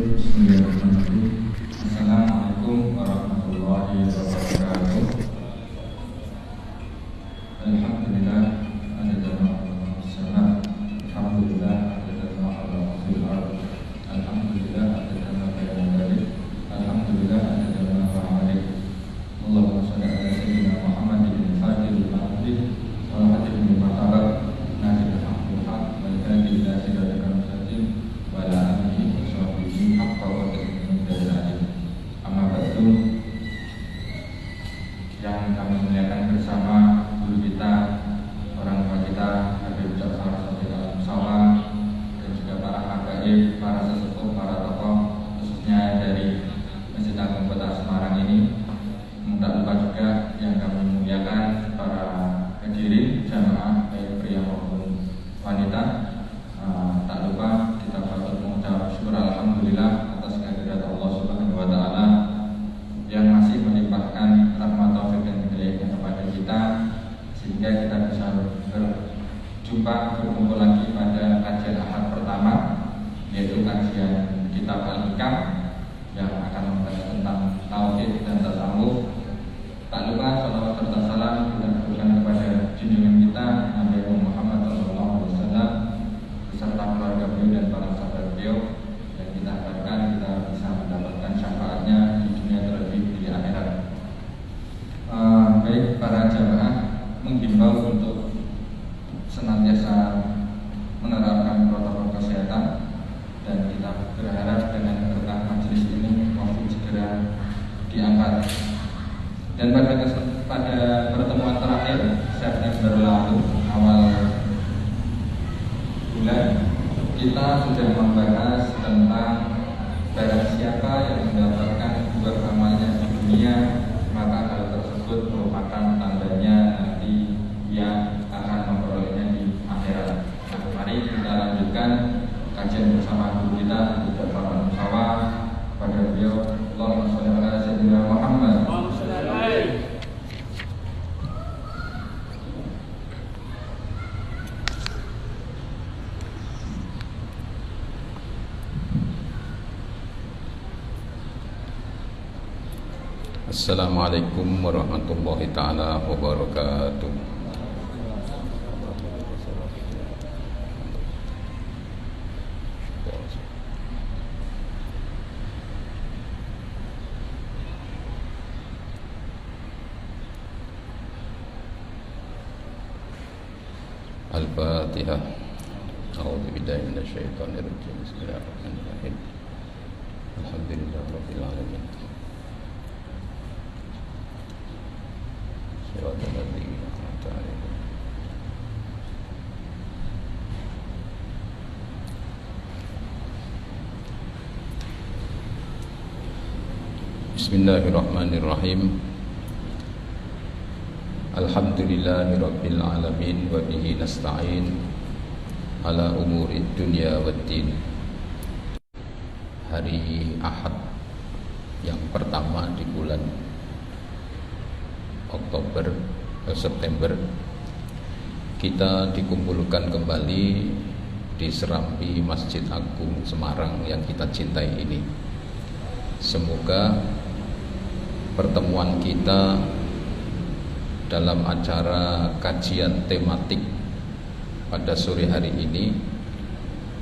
Bismillahirrahmanirrahim. Assalamualaikum warahmatullahi wabarakatuh. Alhamdulillah adada ma khalaqa as-sama. Alhamdulillah adada ma khalaqa fil ard. Alhamdulillah adada ma bayana dzalik. Alhamdulillah adada ma fa'ala. Allahumma shalli ala sayyidina Muhammadin al-fatihil fatih wal khatib lima sabaq nasir al-haqqil haqq wal hadi ila siratal mustaqim wa ala alihi wa sahbihi haqqa qadrihi dari alim. Amma ba'du, yang kami muliakan bersama guru kita, orang tua kita, Habib Ustaz Saleh Sawah, dan juga para habaib, para sesepuh, para tokoh, khususnya dari Masjid Agung Kota Semarang ini. Tak lupa juga yang kami muliakan para hadirin jamaah baik pria maupun wanita. Tak lupa kita patut mengucap syukur alhamdulillah atas kehadirat Allah Subhanahu wa taala yang masih melimpahkan rahmat taufik dan hidayahnya kepada kita sehingga kita bisa berjumpa berkumpul lagi pada kajian Ahad pertama, yaitu kajian kitab Al-Hikam yang akan membahas tentang tauhid dan tasawuf. Tak lupa salawat serta salam kita aturkan kepada junjungan kita Nabi Muhammad SAW beserta keluarga beliau dan para sahabat beliau, dan kita harapkan kita bisa mendapatkan syafaatnya di dunia terlebih di akhirat. Baik, para jamaah menghimbau untuk senantiasa menerapkan protokol kesehatan, dan kita berharap dengan berkah majelis ini COVID segera diangkat. Dan pada pertemuan terakhir September lalu, awal bulan, kita sudah membahas tentang barang siapa yang mendapatkan buah amalnya di dunia, maka hal tersebut merupakan tandanya nanti yang akan memperolehnya di akhirat. Nah, mari kita lanjutkan kajian bersama guru kita Ustaz Saleh Sawah. Pada beliau, Allahumma sholli ala sayyidina Muhammad. Assalamualaikum warahmatullahi ta'ala wabarakatuh. Al-Fatihah. A'udzu billahi minasyaitonir rajim. Bismillahirrahmanirrahim. Alhamdulillahirabbil alamin. Bismillahirrahmanirrahim. Alhamdulillahirabbil alamin wa bihi nasta'in ala umurid dunya waddin. Hari Ahad yang pertama di bulan September, kita dikumpulkan kembali di Serambi Masjid Agung Semarang yang kita cintai ini. Semoga pertemuan kita dalam acara kajian tematik pada sore hari ini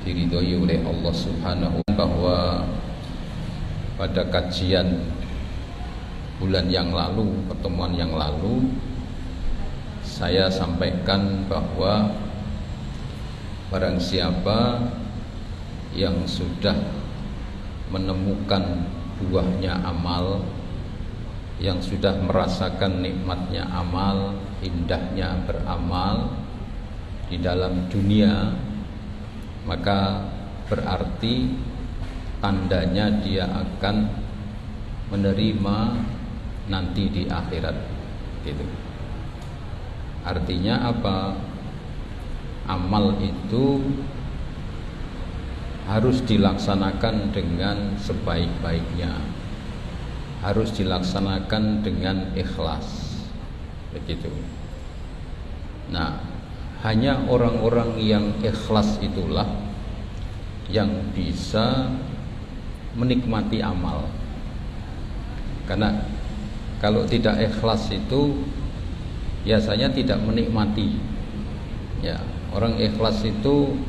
diridhoi oleh Allah Subhanahu wa ta'ala, bahwa pada kajian bulan yang lalu, pertemuan yang lalu, saya sampaikan bahwa barang siapa yang sudah menemukan buahnya amal, yang sudah merasakan nikmatnya amal, indahnya beramal di dalam dunia, maka berarti tandanya dia akan menerima nanti di akhirat, gitu. Artinya apa? Amal itu harus dilaksanakan dengan sebaik-baiknya, harus dilaksanakan dengan ikhlas, begitu. Nah, hanya orang-orang yang ikhlas itulah yang bisa menikmati amal. Karena kalau tidak ikhlas itu biasanya tidak menikmati. Ya, orang ikhlas itu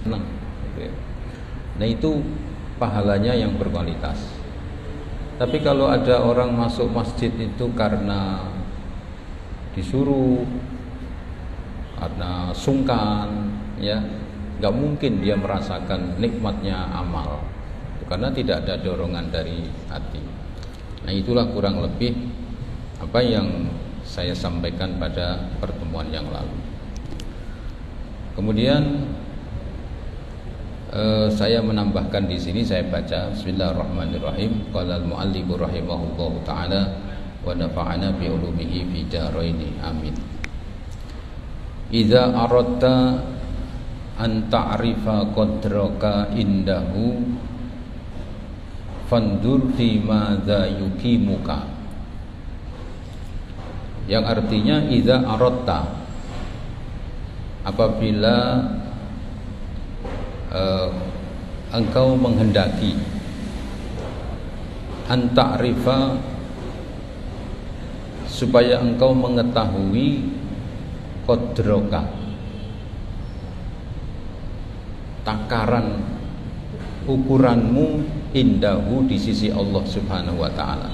senang. Nah, itu pahalanya yang berkualitas. Tapi kalau ada orang masuk masjid itu karena disuruh, karena sungkan, ya nggak mungkin dia merasakan nikmatnya amal, karena tidak ada dorongan dari hati. Nah, itulah kurang lebih apa yang saya sampaikan pada pertemuan yang lalu. Kemudian saya menambahkan di sini, saya baca Bismillahirrahmanirrahim. Qala al-mu'allif rahimahullahu taala wa nafa'ana bi ulumihi fi daraini amin. Idza aradta an ta'rifa qadraka indahu fandur fi madza yukimuka, yang artinya idza aradta, apabila engkau menghendaki, an ta'rifa, supaya engkau mengetahui qadraka, takaran ukuranmu indahu, di sisi Allah Subhanahu wa taala.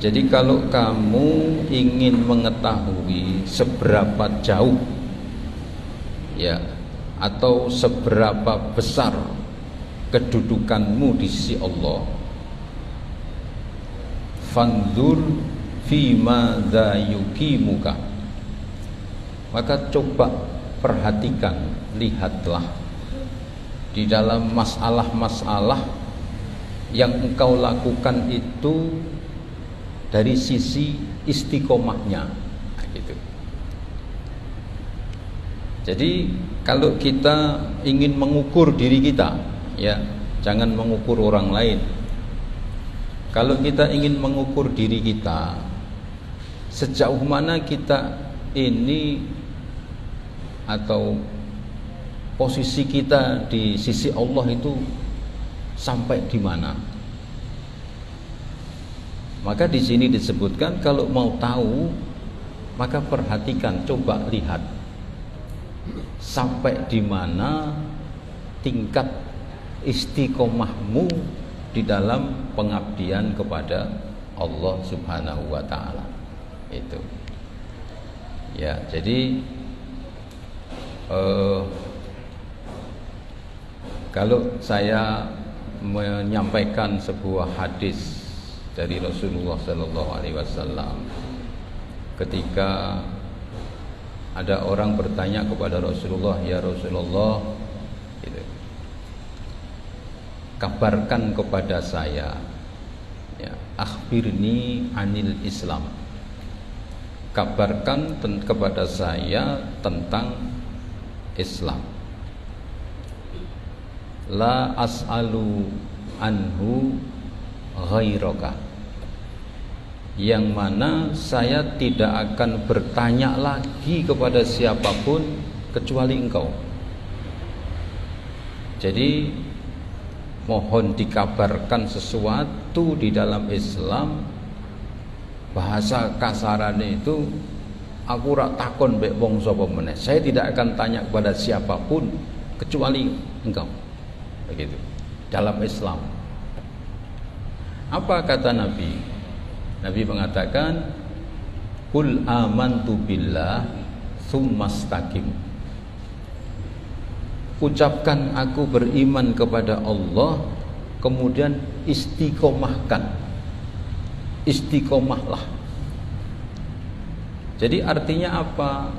Jadi kalau kamu ingin mengetahui seberapa jauh, ya, atau seberapa besar kedudukanmu di sisi Allah, fanzur fima dza yukimuka, maka coba perhatikan, lihatlah di dalam masalah-masalah yang engkau lakukan itu dari sisi istiqomahnya, gitu. Jadi kalau kita ingin mengukur diri kita, ya, jangan mengukur orang lain. Kalau kita ingin mengukur diri kita, sejauh mana kita ini, atau posisi kita di sisi Allah itu sampai di mana? Maka di sini disebutkan kalau mau tahu, maka perhatikan, coba lihat sampai di mana tingkat istiqomahmu di dalam pengabdian kepada Allah Subhanahu wa taala. Itu. Ya, jadi kalau saya menyampaikan sebuah hadis dari Rasulullah sallallahu alaihi wasallam, ketika ada orang bertanya kepada Rasulullah, ya Rasulullah, gitu, kabarkan kepada saya, ya, akhbirni anil Islam, kabarkan kepada saya tentang Islam. La as'alu anhu ghairaka, yang mana saya tidak akan bertanya lagi kepada siapapun kecuali engkau. Jadi mohon dikabarkan sesuatu di dalam Islam, bahasa kasarannya itu, aku rak takon mbek wong sapa meneh, saya tidak akan tanya kepada siapapun kecuali engkau. Begitu dalam Islam. Apa kata Nabi? Nabi mengatakan, qul amantu billah tsumastaqim, ucapkan aku beriman kepada Allah, kemudian istiqomahkan, istiqomahlah. Jadi artinya apa?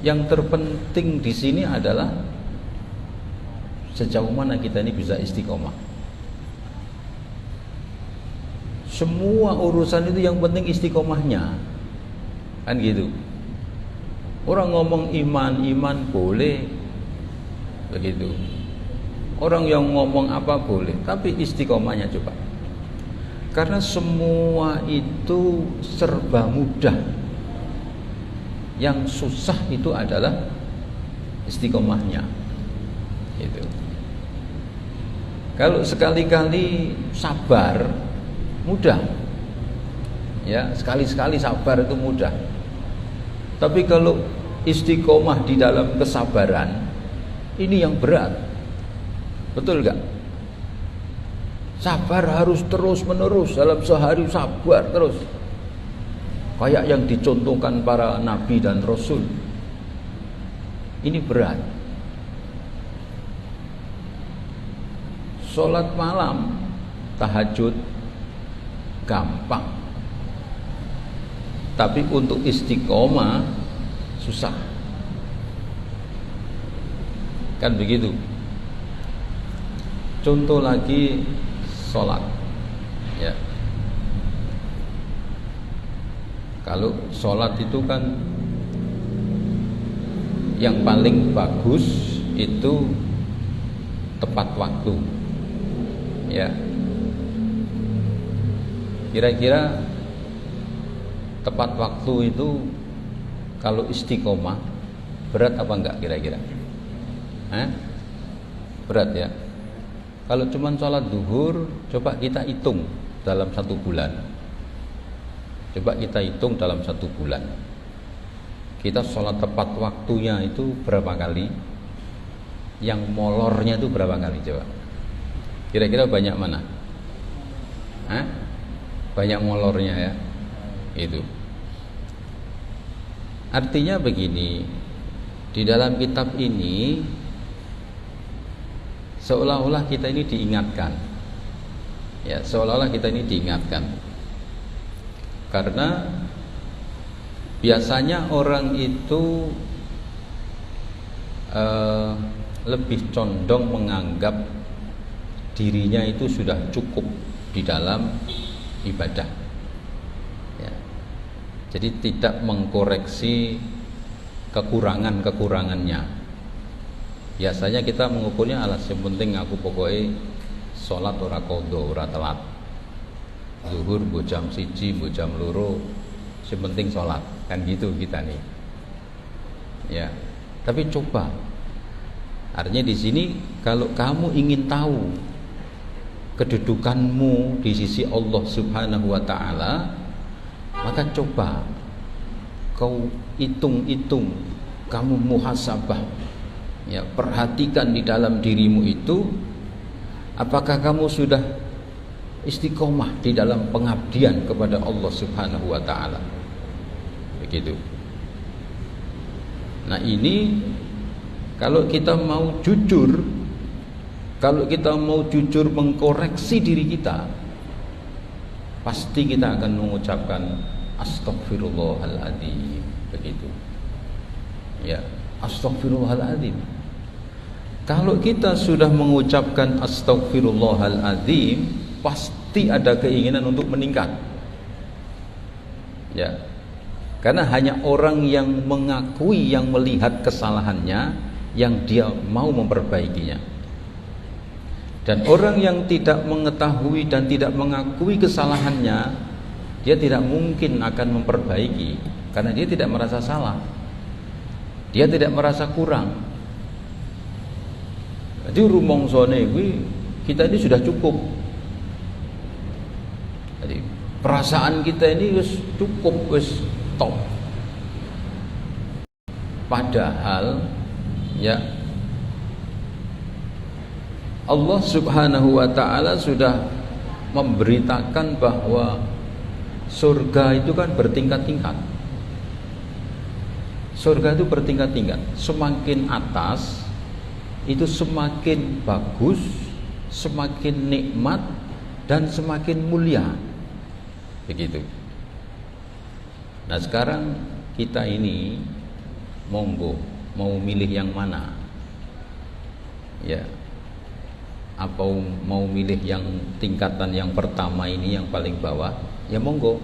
Yang terpenting di sini adalah sejauh mana kita ini bisa istiqomah. Semua urusan itu yang penting istiqomahnya, kan gitu. Orang ngomong iman boleh, begitu. Orang yang ngomong apa boleh, tapi istiqomahnya coba. Karena semua itu serba mudah. Yang susah itu adalah istiqomahnya. Itu. Kalau sekali-kali sabar mudah. Ya, sekali-sekali sabar itu mudah. Tapi kalau istiqomah di dalam kesabaran, ini yang berat. Betul enggak? Sabar harus terus menerus, dalam sehari sabar terus, kayak yang dicontohkan para nabi dan rasul. Ini berat. Sholat malam, tahajud gampang, tapi untuk istiqomah susah. Kan begitu. Contoh lagi, sholat, ya. Kalau sholat itu kan yang paling bagus itu tepat waktu, ya. Kira-kira tepat waktu itu kalau istiqomah berat apa enggak kira-kira? Berat ya. Kalau cuma sholat duhur, coba kita hitung dalam 1 bulan. Coba kita hitung dalam 1 bulan. Kita sholat tepat waktunya itu berapa kali? Yang molornya itu berapa kali coba? Kira-kira banyak mana? Banyak molornya ya. Itu. Artinya begini, di dalam kitab ini seolah-olah kita ini diingatkan, ya, seolah-olah kita ini diingatkan, karena biasanya orang itu lebih condong menganggap dirinya itu sudah cukup di dalam ibadah, ya. Jadi tidak mengkoreksi kekurangannya. Biasanya kita mengukurnya alas yang penting aku pokoknya sholat ora kodo, ora telat. Zuhur bu jam 1, bu jam 2, yang penting sholat. Kan gitu kita nih. Ya. Tapi coba. Artinya di sini kalau kamu ingin tahu kedudukanmu di sisi Allah Subhanahu wa taala, maka coba kau hitung-hitung, kamu muhasabah. Ya, perhatikan di dalam dirimu itu, apakah kamu sudah istiqomah di dalam pengabdian kepada Allah Subhanahu wa taala. Begitu. Nah, ini kalau kita mau jujur, kalau kita mau jujur mengkoreksi diri kita, pasti kita akan mengucapkan astagfirullahaladzim. Begitu. Ya, astagfirullahaladzim. Kalau kita sudah mengucapkan astagfirullahaladzim, pasti ada keinginan untuk meningkat. Ya. Karena hanya orang yang mengakui, yang melihat kesalahannya, yang dia mau memperbaikinya. Dan orang yang tidak mengetahui dan tidak mengakui kesalahannya, dia tidak mungkin akan memperbaiki, karena dia tidak merasa salah. Dia tidak merasa kurang. Jadi rumongsone kita ini sudah cukup. Jadi perasaan kita ini wis cukup, wis top. Padahal ya Allah Subhanahu wa taala sudah memberitakan bahwa surga itu kan bertingkat-tingkat. Surga itu bertingkat-tingkat. Semakin atas itu semakin bagus, semakin nikmat, dan semakin mulia. Begitu. Nah, sekarang kita ini monggo mau milih yang mana? Ya. Apa mau milih yang tingkatan yang pertama ini, yang paling bawah? Ya monggo.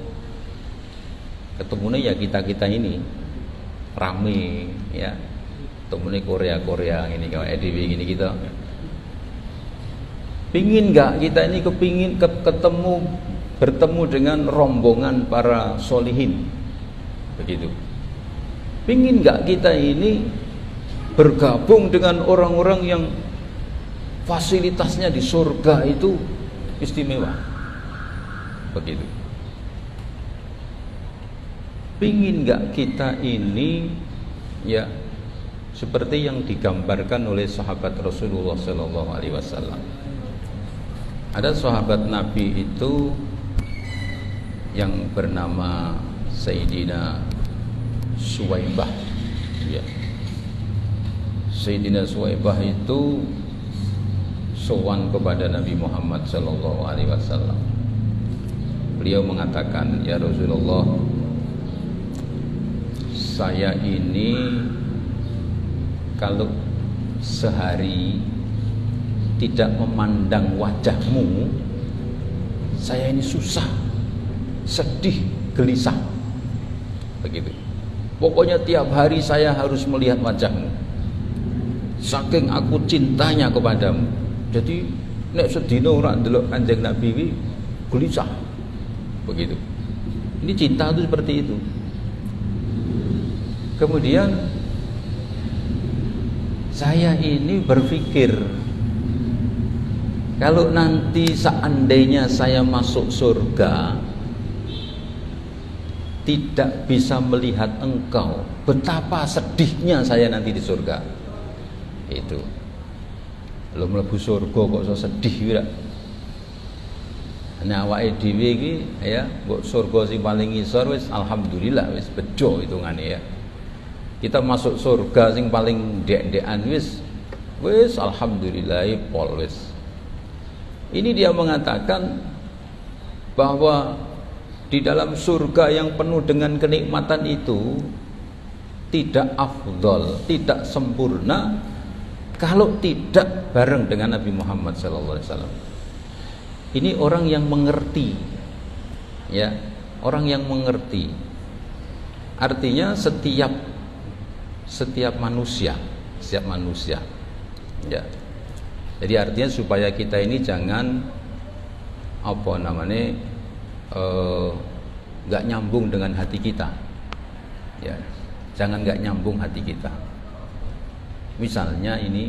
Ketemunya ya kita ini rame ya. Ketemunya Korea ini kayak EDW gini kita. Pingin nggak kita ini kepingin ketemu bertemu dengan rombongan para solihin, begitu. Pingin nggak kita ini bergabung dengan orang-orang yang fasilitasnya di surga itu istimewa, begitu. Pingin nggak kita ini ya seperti yang digambarkan oleh sahabat Rasulullah Sallallahu Alaihi Wasallam. Ada sahabat Nabi itu yang bernama Sayyidina Suwaibah, ya. Sayyidina Suwaibah itu sowan kepada Nabi Muhammad Sallallahu Alaihi Wasallam. Beliau mengatakan, ya Rasulullah, saya ini kalau sehari tidak memandang wajahmu, saya ini susah, sedih, gelisah, begitu. Pokoknya tiap hari saya harus melihat wajahmu, saking aku cintanya kepadamu. Jadi nek sedina ora ndelok Kanjeng Nabi iki gelisah, begitu. Ini cinta itu seperti itu. Kemudian saya ini berpikir, kalau nanti seandainya saya masuk surga tidak bisa melihat engkau, betapa sedihnya saya nanti di surga. Itu lo mlebu surga kok so sedih ora. Nah awake dhewe iki ya, mbok surga sing paling ngisor wis alhamdulillah wis bejo hitungane ya. Kita masuk surga sing paling ndek-ndekan wis alhamdulillah pol wis. Ini dia mengatakan bahwa di dalam surga yang penuh dengan kenikmatan itu tidak afdol, tidak sempurna kalau tidak bareng dengan Nabi Muhammad SAW. Ini orang yang mengerti, ya, orang yang mengerti. Artinya setiap manusia, ya. Jadi artinya supaya kita ini jangan nggak nyambung dengan hati kita, ya. Jangan nggak nyambung hati kita. Misalnya ini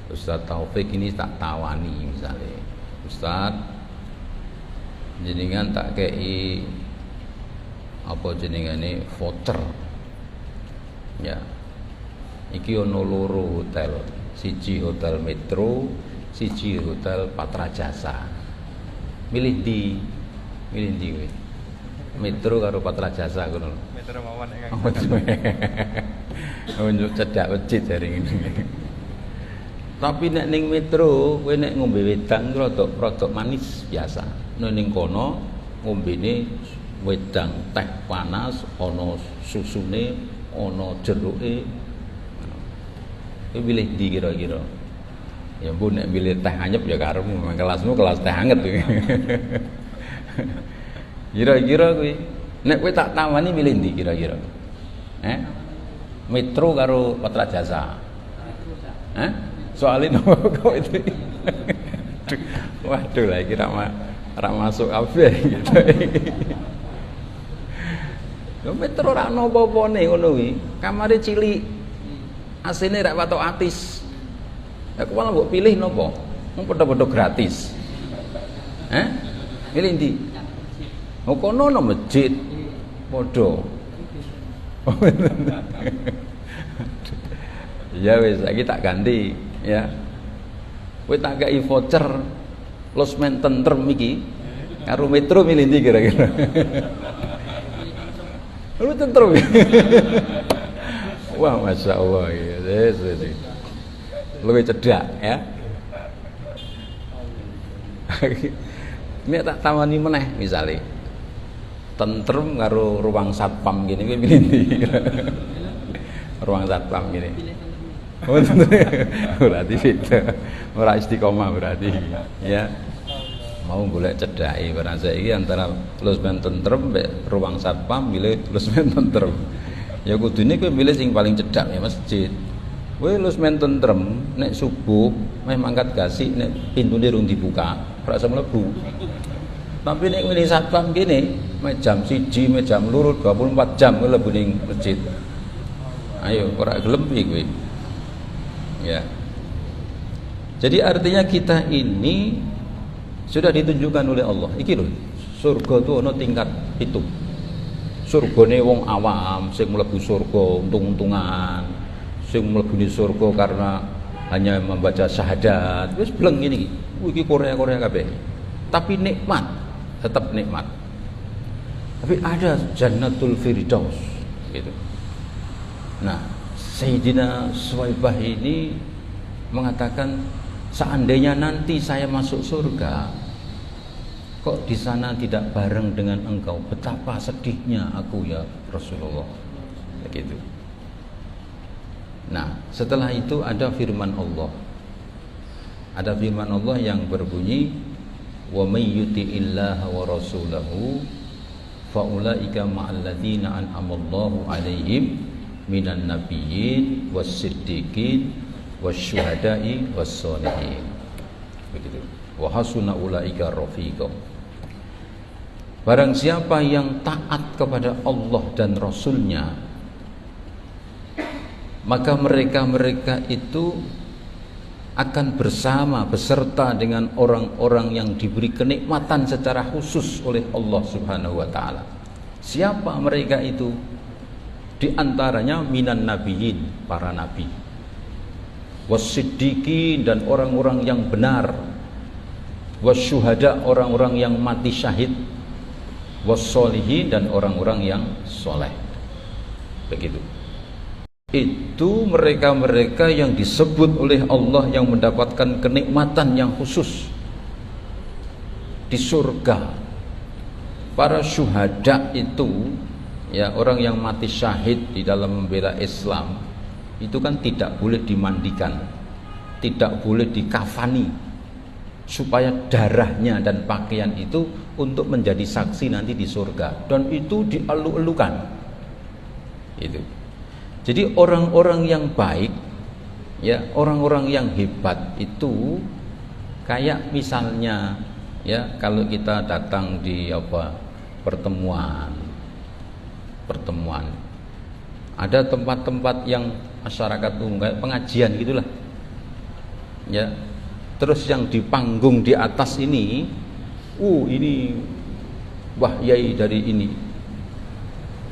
Ustadz Taufik ini tak tawani misalnya, Ustadz jenengan tak kei apa jenengane voucher, ya. Iki ono loro hotel, siji hotel Metro, siji hotel Patra Jasa. Milih di kowe? Metro karo Patra Jasa ngono. Metro mawon nek Kang. Unjuk cedak masjid hari ini. Tapi nek ning Metro kowe nek ngombe wedang rada manis biasa. Ning kono ngombene wedang teh panas, ana susune, ana jeruke. Kowe pilih ndi kira-kira? Ya mbok nek pilih teh anyep ya karepmu, memang kelasmu kelas teh anget. Kira-kira kowe nek kowe tak tawani milih ndi kira-kira? Metro karo Patra Jasa. Soalnya kok itu. Waduh lah iki ra masuk kabeh gitu. Metro ora ono apa-apane ngono kuwi. Kamare cilik. Asine rak patok atis. Aku malah mbok pilih napa? Wong padha-padha gratis. Milih ndi? Oh kono ono masjid. Padha. Ya wis saiki tak ganti ya. Kowe tak kei voucher losmen tentrem iki karo Metro milih ndi kira-kira? Lu tentrem. Wah, Masya Allah ya. Lebih cedak ya. Ini tak tawani meneh misalnya tentrem karo ruang satpam gini kowe milih ndi? Ruang satpam gini. Oh, berarti itu ora istiqomah berarti ya. Mau golek cedake barang saiki antara losmen tentrem mbek ruang satpam milih losmen tentrem. Ya kudune kowe milih sing paling cedhak ya masjid. Kowe losmen tentrem nek subuh meh mangkat gasi nek pintune rung dibuka. ora iso mlebu. Tapi nek ngene satpam kene, jam 1, jam 2, 24 jam mlebu ning masjid. Ayo, ora gelem piye kowe? Ya. Jadi artinya kita ini sudah ditunjukkan oleh Allah. Iki lho, surga itu ana tingkat itu. Surgane wong awam sing mlebu surga untung-untungan, sing mlebu surga karena hanya membaca syahadat. Wis bleng ngene iki. Iki Korea-Korea kabeh. Tapi nikmat, tetap nikmat. Tapi ada Jannatul Firdaus gitu. Nah, Sayyidina Suwaibah ini mengatakan seandainya nanti saya masuk surga, kok di sana tidak bareng dengan engkau, betapa sedihnya aku ya Rasulullah. Begitu. Nah, setelah itu ada firman Allah. Ada firman Allah yang berbunyi, "Wa may yuti'illaha wa rasulahu fa ulaika ma'al ladzina an'amallahu 'alaihim minan nabiyyin was-siddiqin wasyuhada'i was-sholihin." Begitu. Wa hasuna ulaika rafiqa. Barang siapa yang taat kepada Allah dan Rasulnya, maka mereka-mereka itu akan beserta dengan orang-orang yang diberi kenikmatan secara khusus oleh Allah Subhanahu wa taala. Siapa mereka itu? Di antaranya minan nabiyyin, para nabi, was-siddiqin, dan orang-orang yang benar, wasyuhada, orang-orang yang mati syahid, wassolihin, dan orang-orang yang soleh. Begitu. Itu mereka-mereka yang disebut oleh Allah yang mendapatkan kenikmatan yang khusus di surga. Para syuhada itu, ya, orang yang mati syahid di dalam membela Islam, itu kan tidak boleh dimandikan, tidak boleh dikafani, supaya darahnya dan pakaian itu untuk menjadi saksi nanti di surga, dan itu dielu-elukan. Itu. Jadi orang-orang yang baik, ya, orang-orang yang hebat itu kayak misalnya, ya, kalau kita datang di pertemuan, ada tempat-tempat yang masyarakat umum kayak pengajian gitulah, ya. Terus yang di panggung di atas ini, ini wah yai dari ini,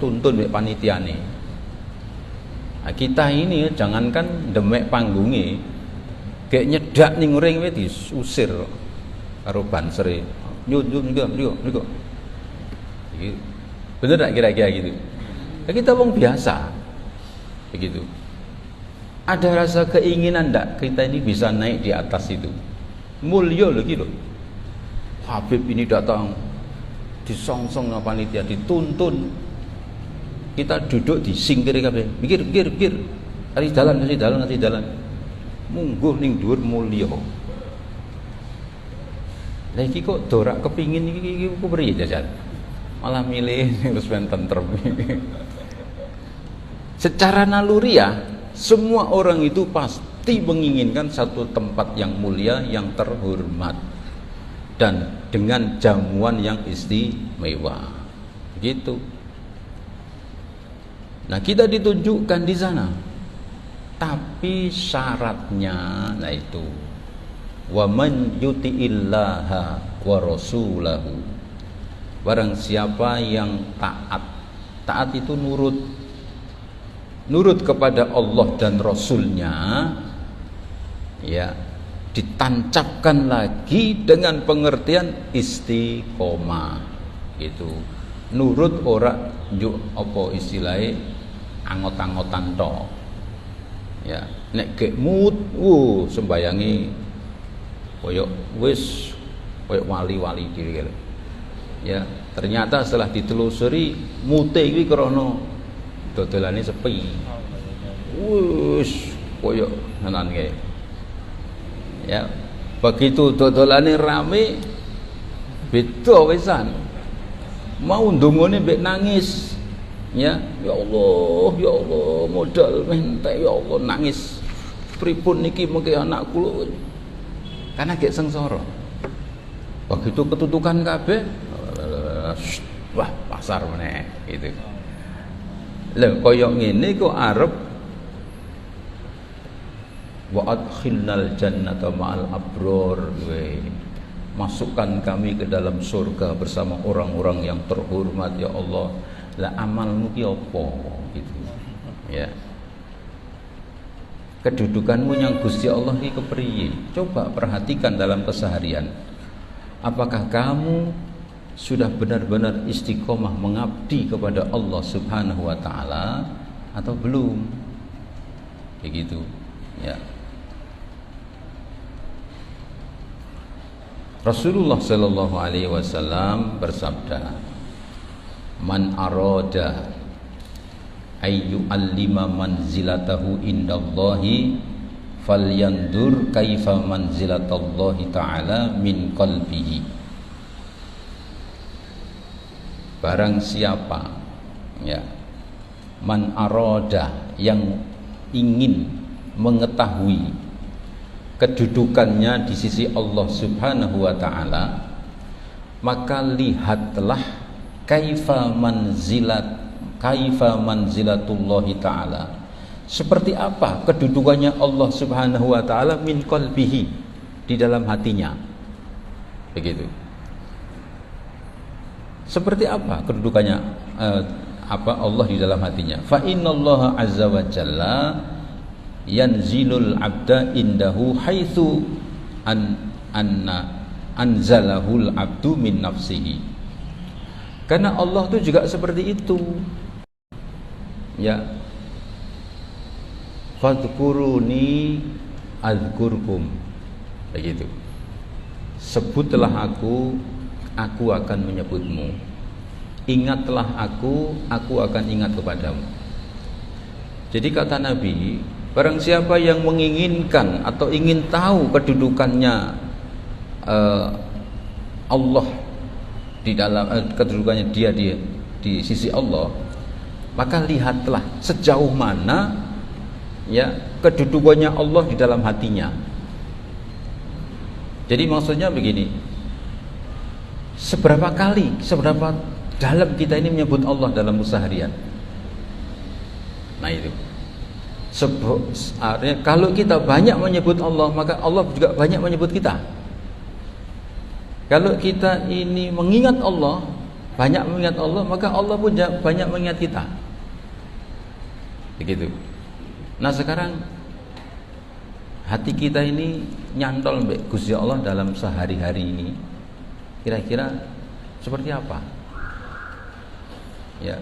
tuntun mek panitiane. Nah, kita ini jangankan demek panggungnya, kayak nyedak ning ring wis diusir karo bansere. Nyun niku. Bener tak kira-kira gitu? Ya, kita wong biasa. Begitu. Ada rasa keinginan ndak kita ini bisa naik di atas itu? Mulia lagi loh. Habib ini datang, disongsong sama panitia, dituntun. Kita duduk di singkir kabeh. Mikir. Kasih jalan. Mungguh ning dhuwur mulya. Lah iki kok dorak kepingin iki ku priye jajan? Malah milih terus ben tentrem. Secara naluriah semua orang itu pasti menginginkan satu tempat yang mulia, yang terhormat, dan dengan jamuan yang istimewa. Gitu. Nah, kita ditunjukkan di sana. Tapi syaratnya, nah itu, wa man yuti'illaha wa rasulahu. Barang siapa yang taat itu nurut kepada Allah dan Rasulnya, ya, ditancapkan lagi dengan pengertian istiqomah, gitu. Nurut ora njuk apa istilahnya angot-angotan tok, ya. Nek gek mut, sembayangi koyok wis koyok wali-wali dhewe, ya. Ternyata setelah ditelusuri mute iki krana dodolane sepi. Wis koyo nanan kae. Ya, begitu dodolane rame, beda wisan. Mau ndongone mbek nangis. Ya Allah, modal mentek, ya Allah, nangis. Pripun niki mengke anakku lho. Karena gek sengsara. begitu ketutukan kabeh wah pasar meneh gitu. Lha koyo ngene kok arep wa adkhilnal jannata ma'al abror, masukkan kami ke dalam surga bersama orang-orang yang terhormat ya Allah. Lah amalmu ki apa gitu ya, kedudukanmu yang Gusti Allah ki kepriye? Coba perhatikan dalam keseharian, apakah kamu sudah benar-benar istiqomah mengabdi kepada Allah Subhanahu wa taala atau belum? Begitu ya. Rasulullah sallallahu alaihi wasallam bersabda, "Man arada ayyu allima manzilatahu indallahi falyandur kaifa manzilatallahi ta'ala min qalbihi." Barang siapa ya, man arada, yang ingin mengetahui kedudukannya di sisi Allah Subhanahu wa taala, maka lihatlah kaifa manzilatullahi taala, seperti apa kedudukannya Allah Subhanahu wa taala min qalbihi, di dalam hatinya. Begitu. Seperti apa kedudukannya Allah di dalam hatinya? Fa innallaha azza wa jalla yanzilul abda indahu haitsu anzalahul abdu min nafsihi. Karena Allah itu juga seperti itu ya. Fadhkuruni adzkurkum, begitu. Sebutlah aku akan menyebutmu. Ingatlah aku akan ingat kepadamu. Jadi kata Nabi, barang siapa yang menginginkan atau ingin tahu kedudukannya Allah di dalam kedudukannya dia di sisi Allah, maka lihatlah sejauh mana ya kedudukannya Allah di dalam hatinya. Jadi maksudnya begini, seberapa dalam kita ini menyebut Allah dalam keseharian. Nah itu artinya kalau kita banyak menyebut Allah, maka Allah juga banyak menyebut kita. Kalau kita ini mengingat Allah, banyak mengingat Allah, maka Allah pun banyak mengingat kita. Begitu. Nah sekarang hati kita ini nyantol mbek Gusti Allah dalam sehari-hari ini, kira-kira seperti apa? Ya,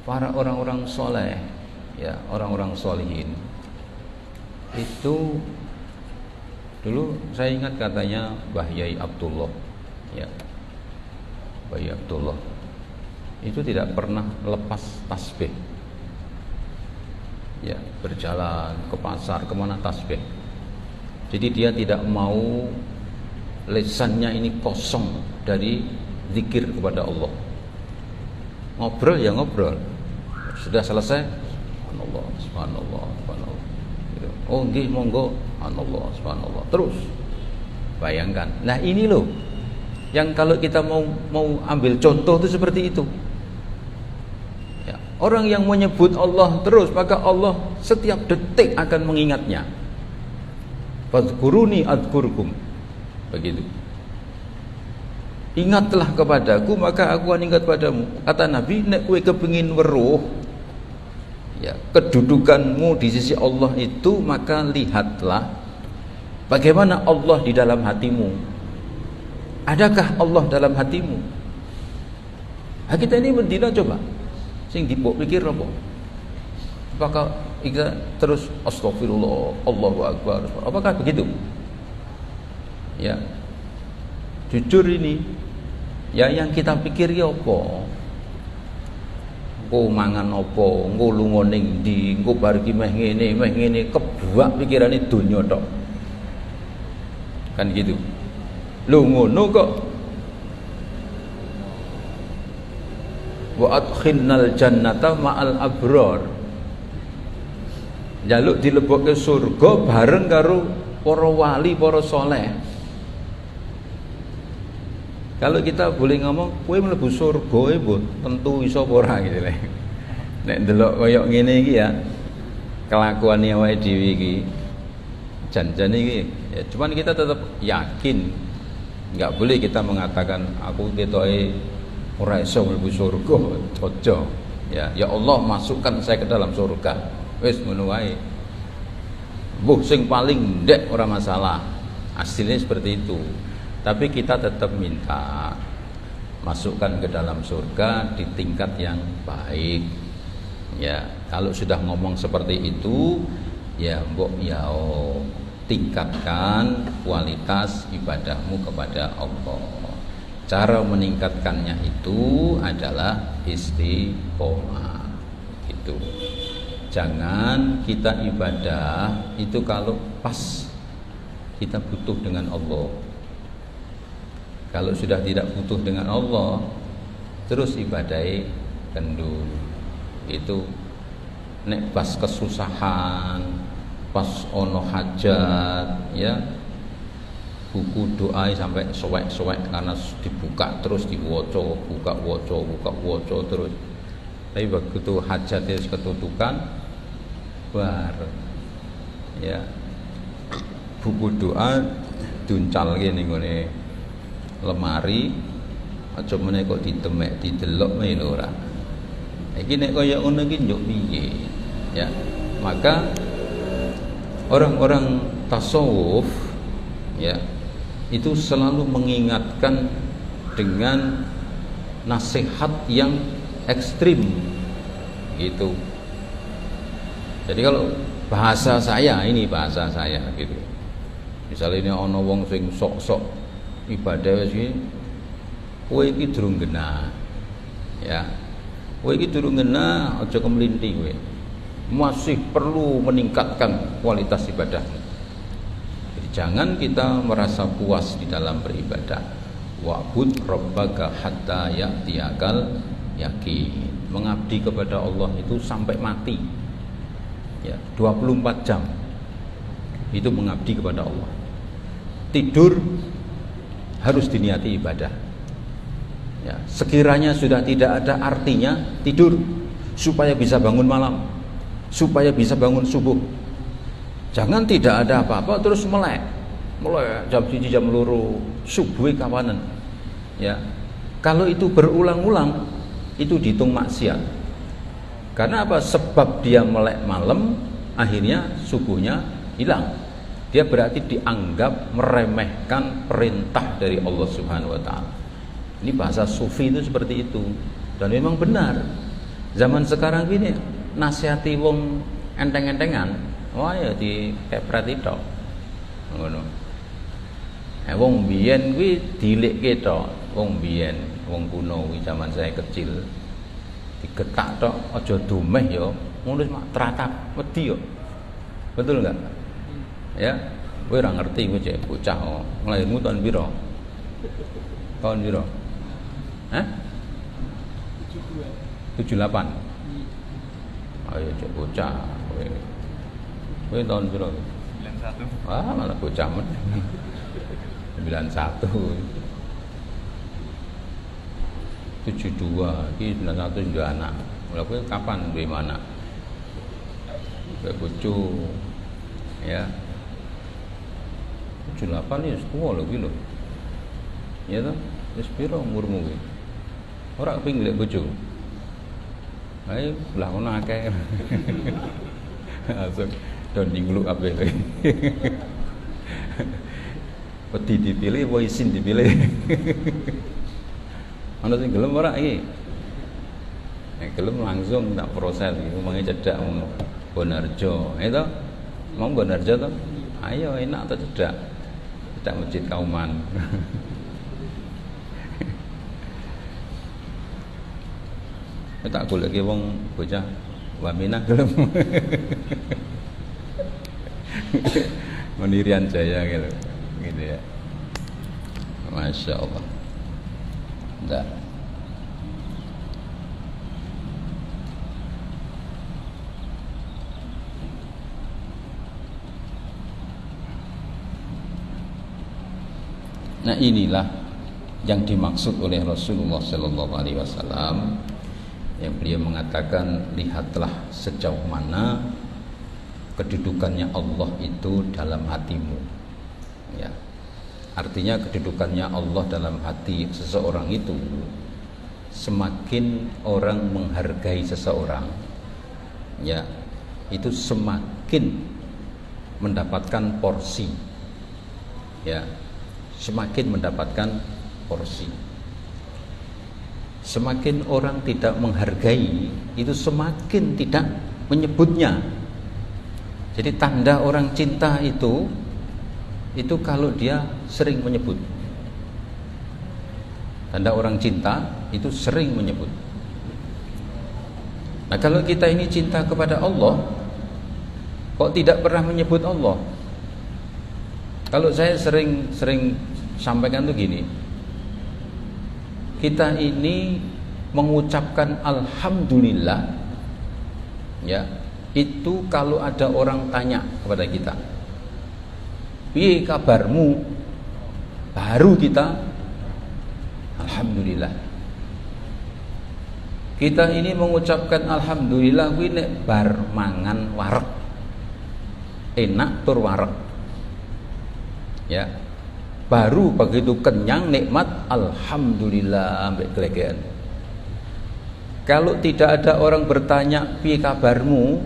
para orang-orang soleh, ya orang-orang solihin itu dulu saya ingat katanya Mbah Yai Abdullah, ya Mbah Yai Abdullah itu tidak pernah lepas tasbih, ya berjalan ke pasar kemana tasbih. Jadi dia tidak mau lisannya ini kosong dari zikir kepada Allah. Ngobrol ya ngobrol, sudah selesai subhanallah subhanallah subhanallah gitu. Oh nggih monggo subhanallah subhanallah terus. Bayangkan, nah ini loh yang kalau kita mau ambil contoh itu seperti itu ya. Orang yang menyebut Allah terus, maka Allah setiap detik akan mengingatnya. Fadhkuruni adzkurkum, begitu. Ingatlah kepadaku, maka aku akan ingat padamu. Kata Nabi, nek kowe kepengin weruh ya kedudukanmu di sisi Allah itu, maka lihatlah bagaimana Allah di dalam hatimu. Adakah Allah dalam hatimu? Nah, kita ini bendina coba sing dipok pikir apa? Apakah kita terus astagfirullah, Allahu akbar? Apakah begitu? Ya. Jujur ini ya yang kita pikir ya apa? Engko mangan apa, engko lunga ning ndi, engko bar iki meh ngene, kebuak pikirane donya tok. Kan gitu. Lho ngono kok. Wa adkhilnal jannata ma'al abror. Jaluk dilebokke surga bareng karo para wali, para saleh. Kalau kita boleh ngomong, kowe mlebu surga mbok tentu iso apa ora gitu lho. Nek ndelok koyo ngene iki ya, kelakuane awake dhewe iki jan-jan iki ya, cuman kita tetap yakin. Enggak boleh kita mengatakan aku ketoke ora iso mlebu surga, aja. Ya Allah masukkan saya ke dalam surga. Wis ngono wae. Mbuh sing paling ndek ora masalah. Hasilnya seperti itu. Tapi kita tetap minta masukkan ke dalam surga di tingkat yang baik. Ya, kalau sudah ngomong seperti itu, ya mbok ya tingkatkan kualitas ibadahmu kepada Allah. Cara meningkatkannya itu adalah istiqomah. Gitu. Jangan kita ibadah itu kalau pas kita butuh dengan Allah. Kalau sudah tidak butuh dengan Allah, terus ibadai kendul. Itu nek pas kesusahan, pas ono hajat, ya buku doa sampai sewek-sewek karena dibuka terus diwoco, buka woco terus. Tapi begitu hajatnya ketutukan, bar, ya buku doa duncal gini ngene lemari aja meneh kok ditemek didelok wae lho ora. Iki nek kaya ngono iki yo piye? Ya. Maka orang-orang tasawuf ya itu selalu mengingatkan dengan nasihat yang ekstrim gitu. Jadi kalau bahasa saya gitu. Misalnya ini ana wong sing sok-sok ibadah wis iki kowe iki durung genah. Ya. Kowe iki durung genah, aja kemlinti kowe. Masih perlu meningkatkan kualitas ibadahmu. Jadi jangan kita merasa puas di dalam beribadah. Wa'bud rabbaka hatta ya'tiyakal yakin. Mengabdi kepada Allah itu sampai mati. Ya, 24 jam. Itu mengabdi kepada Allah. Tidur harus diniati ibadah. Ya, sekiranya sudah tidak ada artinya tidur supaya bisa bangun malam, supaya bisa bangun subuh. Jangan tidak ada apa-apa terus melek jam 1 jam 2 subuh kawanan. Ya, kalau itu berulang-ulang itu dihitung maksiat. Karena apa? Sebab dia melek malam, akhirnya subuhnya hilang. Dia berarti dianggap meremehkan perintah dari Allah Subhanahu wa taala. Ini bahasa sufi itu seperti itu. Dan memang benar. Zaman sekarang gini nasihati wong enteng-entengan, wah ya di kepret itu. Ngono. Wong biyen kuwi dilikke tok, wong biyen, wong kuno kuwi zaman saya kecil. Digetak tok aja domeh ya, ngono mak tratap wedi yo. Betul enggak? Ya, kowe ora ngerti kowe cek bocah. Nglairmu tahun piro? Tahun piro? Hah? 78. Ayo cek bocah kowe. Kowe tahun piro? 91. Ah, malah bocah men. 91. 72, iki 91 juga anak. Lha kowe kapan duwe anak? Kowe bojo. Ya. 78 ya tua lho kuwi lho. Ya toh, wis piro umurmu kuwi? Ora kepengin golek bojo. Ae lah ngono akeh. Langsung don dingluk kabeh lho. Wedi dipilih, apa isin dipilih? Ana sing gelem ora iki? Nek gelem langsung tak proses iki, omonge cedak wong Bonarjo. Itu mau Bonarjo to? Ayo enak to cedak. Cedak Masjid Kauman. Tak golek ki wong bocah Waminah gelem. Menirian Jaya gitu. Gitu ya. Masya Allah. Dah. Nah inilah yang dimaksud oleh Rasulullah Sallallahu Alaihi Wasallam, yang beliau mengatakan, lihatlah sejauh mana kedudukannya Allah itu dalam hatimu. Ya, artinya kedudukannya Allah dalam hati seseorang itu, semakin orang menghargai seseorang, ya, itu semakin mendapatkan porsi, ya, semakin mendapatkan porsi. Semakin orang tidak menghargai, itu semakin tidak menyebutnya. Jadi tanda orang cinta itu kalau dia sering menyebut. Tanda orang cinta itu sering menyebut. Nah, kalau kita ini cinta kepada Allah, kok tidak pernah menyebut Allah? Kalau saya sering sampaikan tuh gini, kita ini mengucapkan alhamdulillah, ya, itu kalau ada orang tanya kepada kita, piye kabarmu, baru kita alhamdulillah. Kita ini mengucapkan alhamdulillah kuwi nek bar mangan wareg, enak tur wareg, ya, baru begitu kenyang nikmat alhamdulillah ambek gelegean. Kalau tidak ada orang bertanya piye kabarmu,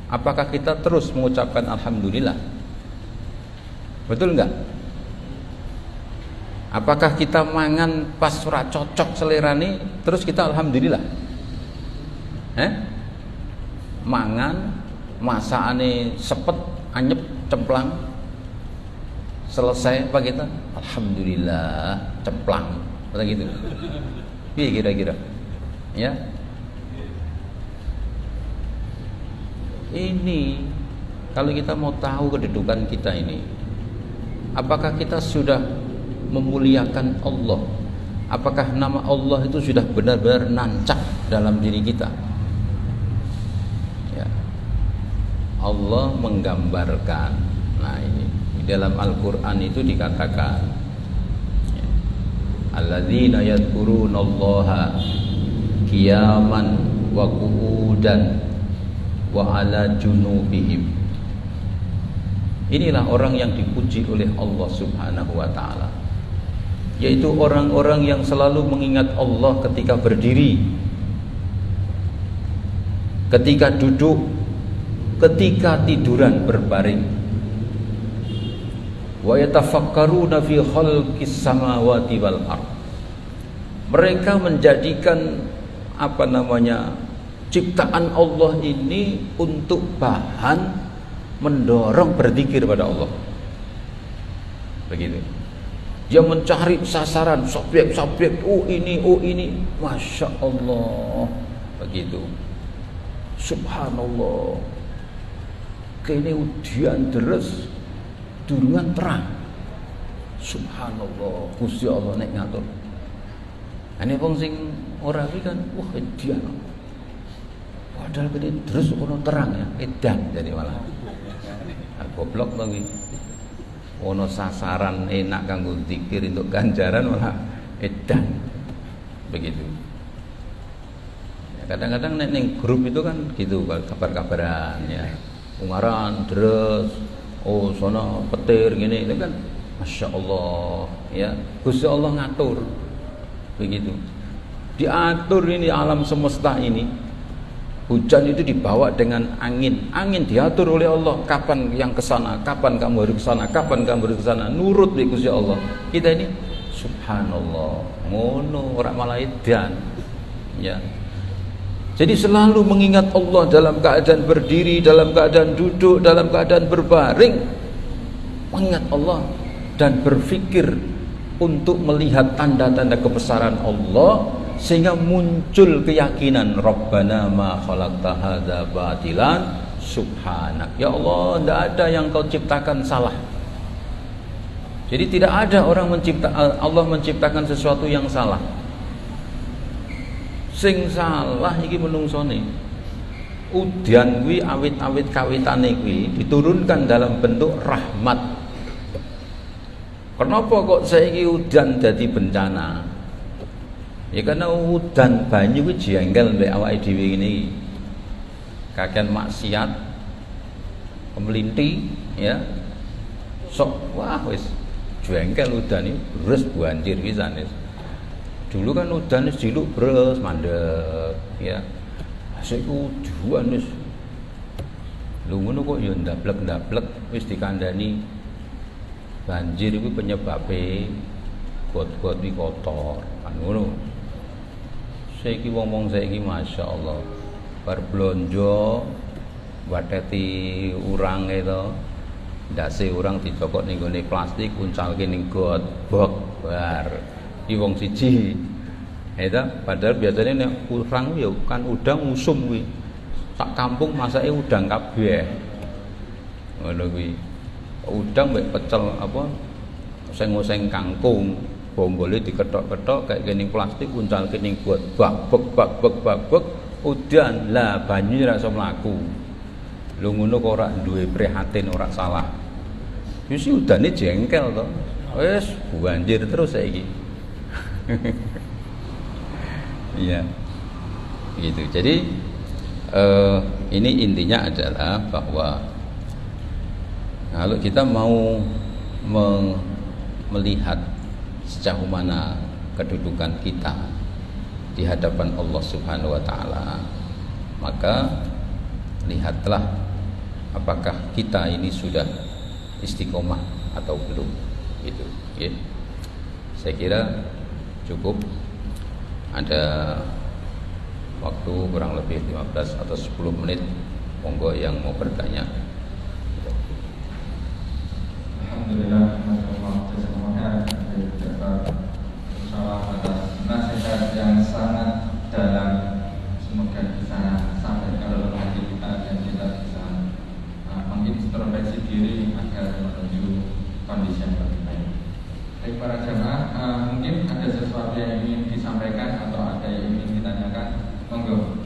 apakah kita terus mengucapkan alhamdulillah? Betul enggak? Apakah kita mangan pas ora cocok selerane terus kita alhamdulillah? Mangan masakane sepet anyep cemplang, selesai apa kita? Alhamdulillah cemplang, kata gitu. Piye kira-kira? Ya. Ini kalau kita mau tahu kedudukan kita ini, apakah kita sudah memuliakan Allah? Apakah nama Allah itu sudah benar-benar nancap dalam diri kita? Ya. Allah menggambarkan. Nah, ini di dalam Al-Qur'an itu dikatakan, ya, alladzina yadhkurunallaha qiyaman wa qu'udan wa ala junubihim. Inilah orang yang dipuji oleh Allah Subhanahu wa taala, yaitu orang-orang yang selalu mengingat Allah ketika berdiri, ketika duduk, ketika tiduran berbaring. Wa yatafakkaruna fi khalqis samawati wal ard. Mereka menjadikan ciptaan Allah ini untuk bahan mendorong berzikir pada Allah. Begitu. Dia mencari sasaran, subjek, oh ini, masya Allah, begitu. Subhanallah. Kene udian deres, durungan terang. Subhanallah, Gusti Allah nek ngatur. Ane wong sing ora kuwi kan, wah edan. Padahal kene deres ono terang ya, edan jadi malah. Goblok to kuwi. Ono sasaran enak kanggo zikir untuk ganjaran malah edan. Begitu. Ya, kadang-kadang ning grup itu kan gitu kabar-kabaran ya. Ungaran deres, oh sono petir gini, itu kan masya Allah ya, Gusti Allah ngatur. Begitu. Diatur ini alam semesta ini. Hujan itu dibawa dengan angin. Angin diatur oleh Allah. Kapan yang ke sana? Kapan kamu harus ke sana? Kapan kamu harus ke sana? Nurut di Gusti Allah. Kita ini subhanallah. Ngono ora malah edan. Ya. Jadi selalu mengingat Allah dalam keadaan berdiri, dalam keadaan duduk, dalam keadaan berbaring. Mengingat Allah dan berfikir untuk melihat tanda-tanda kebesaran Allah, sehingga muncul keyakinan Rabbana ma khalaqta hadza batilan subhanak. Ya Allah, tidak ada yang kau ciptakan salah. Jadi tidak ada Allah menciptakan sesuatu yang salah. Sing salah iki menungsone. Udian kuwi awit-awit kawitane kuwi diturunkan dalam bentuk rahmat. Kenapa kok saiki udan dadi bencana? Ya karena udan banyu kuwi jengkel mbek awake dhewe ngene iki. Kakean maksiat, kemelinti ya. Sok wah wis jengkel udan iki terus banjir pisan wis. Dulu kan udan wis diluk bres mandek ya. Saiki udan wis lho ngono kok ya ndablek-ndablek wis dikandani banjir itu penyebabnya got-got iki kotor kan ngono. Saiki wong-wong saiki masyaallah bar blonjo wateti urang itu ndase urang dicokok ning gone plastik uncalke ning got bok bar iki wong siji eta padahal biasanya nek urang ya kan udang usum kuwi sak kampung masake udang kabeh ngono kuwi udang mbek pecel apa oseng-oseng kangkung bonggole diketok-ketok kayak gini plastik uncalke ning got bak udan lah banyu ora iso mlaku lho ngono kok ora duwe prihatin ora salah wis udane jengkel to wis banjir terus saiki iya gitu. Jadi ini intinya adalah bahwa kalau kita mau melihat sejauh mana kedudukan kita di hadapan Allah Subhanahu wa taala, maka lihatlah apakah kita ini sudah istiqomah atau belum gitu ya. Saya kira cukup ada waktu kurang lebih 15 atau 10 menit, monggo yang mau bertanya. Alhamdulillah, masya Allah atas nasihat yang sangat dalam. Semoga bisa sampai ke dalam hati kita dan kita bisa mengintrospeksi diri agar menuju kondisi yang lebih baik. Baik para jamaah, mungkin ada sesuatu yang ingin disampaikan atau ada yang ingin ditanyakan, monggo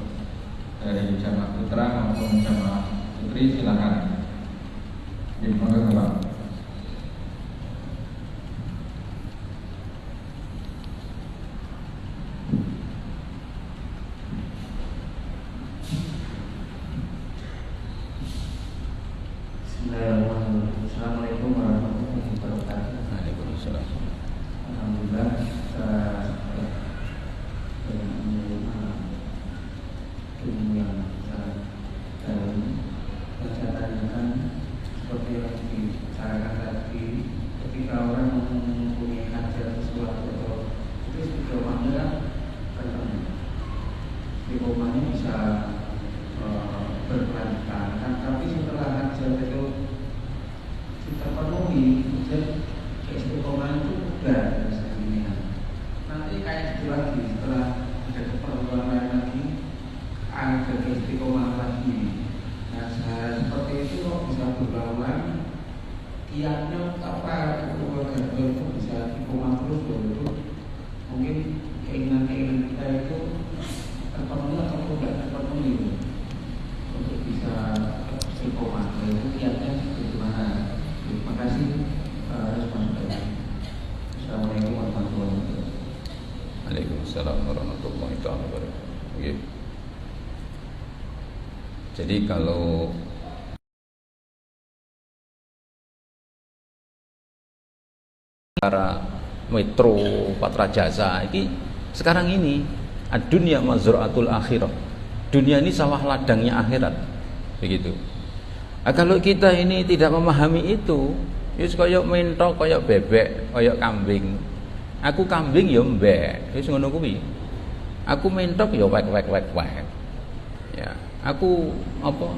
dari jamaah putra maupun jamaah putri silakan. Monggo Bapak. Assalamualaikum warahmatullahi wabarakatuh. Waalaikumsalam. Alhamdulillah ilmu yang sangat dalam. Saya tanyakan seperti yang dibicarakan tadi, ketika orang mempunyai hajat sesuatu atau itu istiqomahnya kan istiqomahnya bisa berkelanjutan kan, tapi setelah hajat itu terpenuhi, kemudian istiqomah itu udah sebagainya. Nanti kayak gitu lagi, setelah ada keperluan lain lagi, ada istiqomah lagi. Nah, seperti itu kok bisa berulang. Kiatnya apa? Keluarga itu bisa istiqomah terus, itu mungkin keinginan kita itu terpenuhi atau tidak terpenuhi untuk bisa istiqomah. Itu kiatnya bagaimana? Terima kasih respon saya. Assalamualaikum warahmatullahi wabarakatuh. Waalaikumsalam warahmatullahi wabarakatuh. Jadi kalau para metro Patra Jasa ini sekarang ini dunia mazra'atul akhirah, dunia ini sawah ladangnya akhirat begitu. Nah, kalau kita ini tidak memahami itu, wis koyok mentok, koyok bebek, koyok kambing. Aku kambing ya mbek, wis ngono kuwi. Aku mentok ya wek. Ya, aku apa?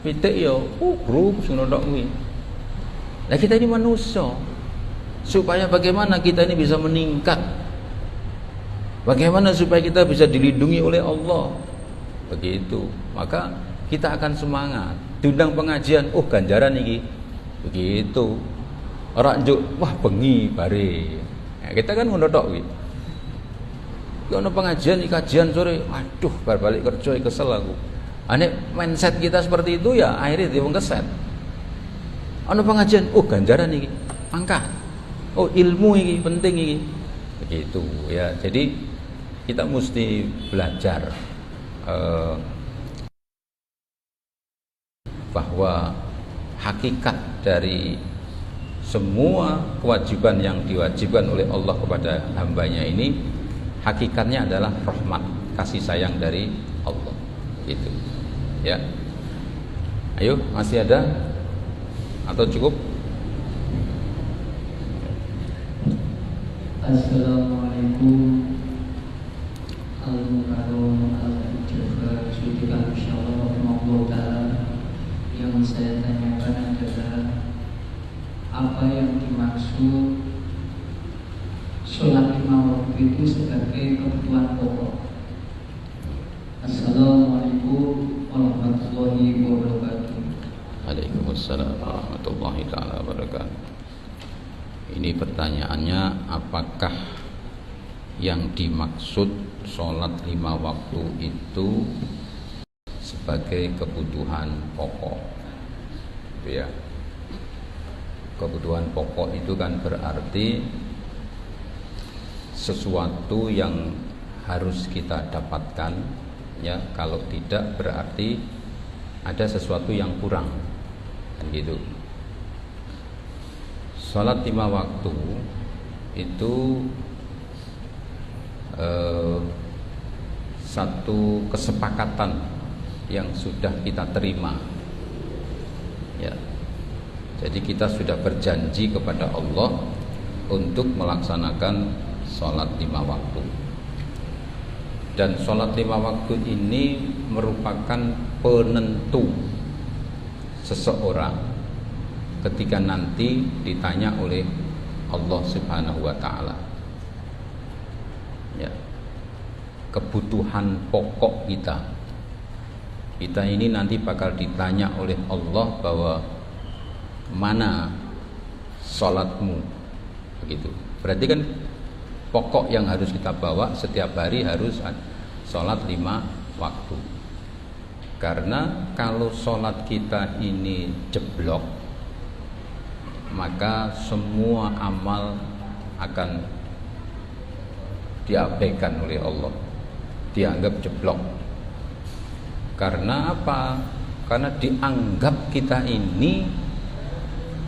Pitik ya grup ngono tok kuwi. Nah, kita ini manusia. Supaya bagaimana kita ini bisa meningkat? Bagaimana supaya kita bisa dilindungi oleh Allah? Begitu. Maka kita akan semangat. Diundang pengajian, oh ganjaran iki. Begitu. Ora njuk, wah bengi bare. Ya, kita kan ngono tok kuwi. Ono pengajian iki kajian sore, aduh bar balik kerja kesel aku. Ane mindset kita seperti itu ya akhirnya dia keset. Ono pengajian, oh ganjaran iki. Angkat. Oh, ilmu ini penting ini. Begitu ya. Jadi kita mesti belajar bahwa hakikat dari semua kewajiban yang diwajibkan oleh Allah kepada hambanya ini, hakikatnya adalah rahmat, kasih sayang dari Allah. Gitu ya. Ayo, masih ada atau cukup? Assalamualaikum Al-Mukarram Al-Jabar Sudikan Insyaallah Ta'ala. Yang saya tanyakan adalah apa yang dimaksud sholat 5 waktu itu sebagai kebutuhan pokok. Assalamualaikum warahmatullahi wabarakatuh. Waalaikumsalam warahmatullahi ta'ala wabarakatuh. Ini pertanyaannya, apakah yang dimaksud sholat 5 waktu itu sebagai kebutuhan pokok? Ya, kebutuhan pokok itu kan berarti sesuatu yang harus kita dapatkan, ya. Kalau tidak berarti ada sesuatu yang kurang, kan gitu. Sholat 5 waktu itu satu kesepakatan yang sudah kita terima, ya. Jadi kita sudah berjanji kepada Allah untuk melaksanakan sholat 5 waktu. Dan sholat 5 waktu ini merupakan penentu seseorang ketika nanti ditanya oleh Allah Subhanahu wa Ta'ala, ya, kebutuhan pokok kita ini nanti bakal ditanya oleh Allah bahwa mana sholatmu, begitu. Berarti kan pokok yang harus kita bawa setiap hari harus sholat 5 waktu. Karena kalau sholat kita ini jeblok, maka semua amal akan diabaikan oleh Allah, dianggap jeblok. Karena apa? Karena dianggap kita ini,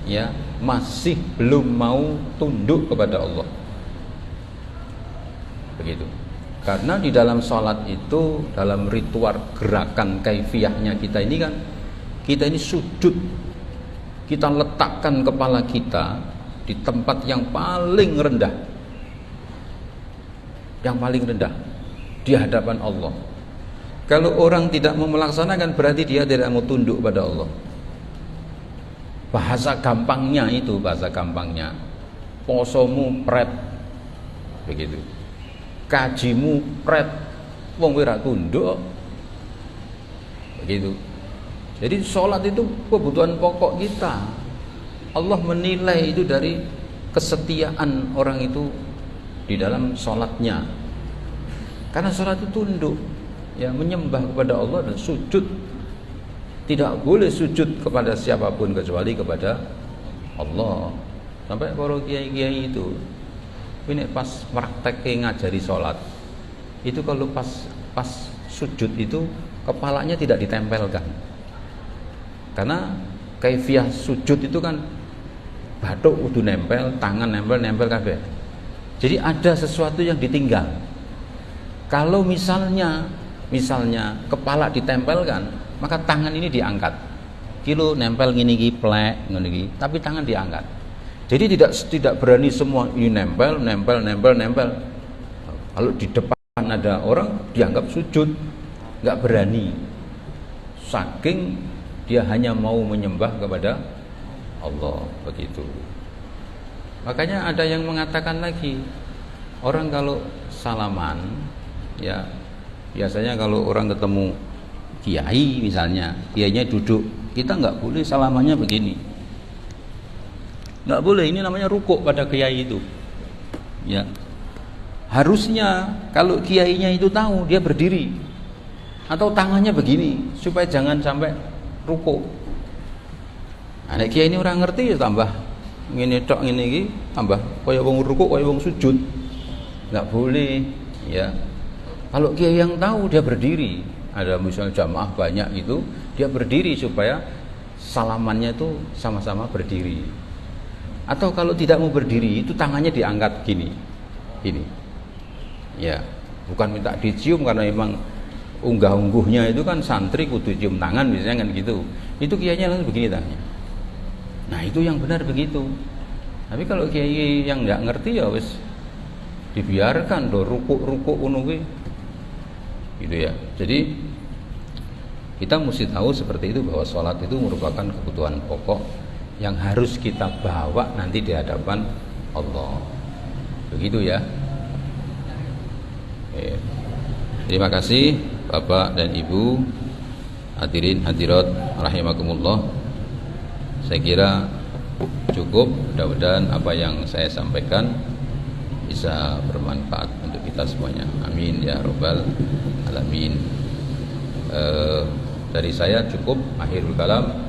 ya, masih belum mau tunduk kepada Allah, begitu. Karena di dalam sholat itu, dalam ritual gerakan kaifiyahnya kita ini kan, kita ini sujud. Kita letakkan kepala kita di tempat yang paling rendah, di hadapan Allah. Kalau orang tidak mau melaksanakan, berarti dia tidak mau tunduk pada Allah. Bahasa gampangnya, posomu pret, begitu. Kajimu pret, wong ora tunduk, begitu. Jadi sholat itu kebutuhan pokok kita. Allah menilai itu dari kesetiaan orang itu di dalam sholatnya. Karena sholat itu tunduk, ya, menyembah kepada Allah dan sujud. Tidak boleh sujud kepada siapapun kecuali kepada Allah. Sampai para kiai-kiai itu, ini pas praktek ngajari sholat, itu kalau pas sujud itu kepalanya tidak ditempelkan. Karena kaifiyah sujud itu kan bathuk kudu nempel, tangan nempel kabeh. Jadi ada sesuatu yang ditinggal. Kalau misalnya kepala ditempelkan, maka tangan ini diangkat. Kilo nempel ngene iki plek ngene iki, tapi tangan diangkat. Jadi tidak berani semua ini nempel. Kalau di depan ada orang dianggap sujud, enggak berani. Saking dia hanya mau menyembah kepada Allah, begitu. Makanya ada yang mengatakan lagi, orang kalau salaman, ya, biasanya kalau orang ketemu kiai misalnya, kiainya duduk, kita nggak boleh salamannya begini, nggak boleh. Ini namanya rukuk pada kiai itu, ya. Harusnya kalau kiainya itu tahu, dia berdiri atau tangannya begini supaya jangan sampai ruko. Anak kiai ini orang ngerti ya tambah ngene tok ngene iki tambah kaya wong rukuk kaya wong sujud. Enggak boleh, ya. Kalau kiai yang tahu dia berdiri, ada misalnya jamaah banyak itu, dia berdiri supaya salamannya itu sama-sama berdiri. Atau kalau tidak mau berdiri itu tangannya diangkat gini. Gini. Ya, bukan minta dicium karena memang unggah-ungguhnya itu kan santri kudu cium tangan biasanya kan gitu. Itu kiainya langsung begini tangannya. Nah, itu yang benar begitu. Tapi kalau kiai yang enggak ngerti ya wis dibiarkan do rukuk-rukuk ngono kuwi. Gitu ya. Jadi kita mesti tahu seperti itu bahwa sholat itu merupakan kebutuhan pokok yang harus kita bawa nanti di hadapan Allah. Begitu ya. Oke. Terima kasih Bapak dan Ibu, hadirin hadirat rahimakumullah. Saya kira cukup, mudah-mudahan apa yang saya sampaikan bisa bermanfaat untuk kita semuanya. Amin ya rabbal alamin. Dari saya cukup, akhirul kalam.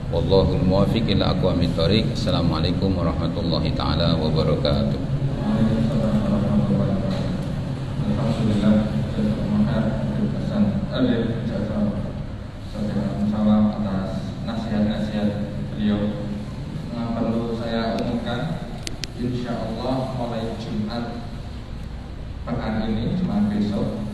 Wallahul muwaffiq ila aqwamit thoriq. Assalamualaikum warahmatullahi taala wabarakatuh. Alhamdulillah, atas nasihat-nasihat beliau. Perlu saya umumkan, insya Allah mulai Jumat pekan ini, Jumat besok,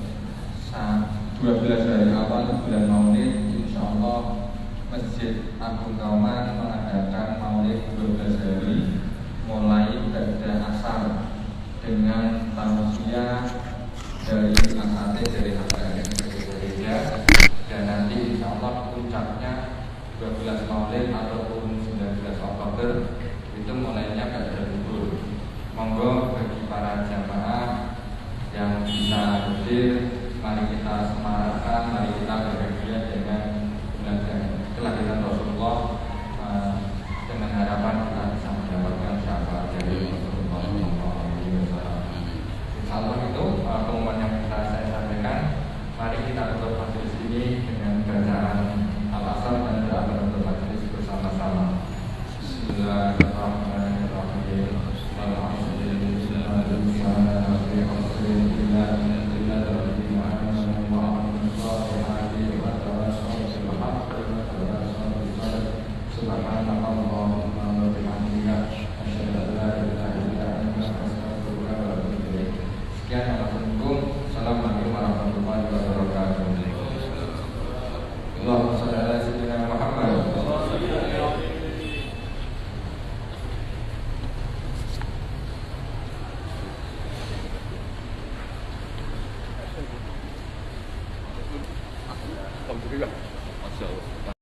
12 hari awal bulan Maulid, insya Allah Masjid Agung Kauman mengadakan Maulid 12 hari mulai pada asar dengan tausiah dari asate dari HKM gereja, dan nanti insya Allah puncaknya 12 Maulid ataupun 19 Oktober itu mulainya pada libur. Monggo bagi para jamaah yang bisa hadir, mari kita semarakkan, mari kita bahagia dengan kelahiran Rasulullah, dengan harapan kita bisa mendapatkan syafaat dari Rasulullah SAW. Insya Allah itu pengumuman yang bisa saya sampaikan. Mari kita tutup majelis ini dengan bacaan al-asar dan doa penutup majelis bersama-sama. Bismillahirrahmanirrahim. Assalamualaikum warahmatullahi wabarakatuh. Allahumma shalli ala sayyidina Muhammad. Alhamdulillah. Masya Allah.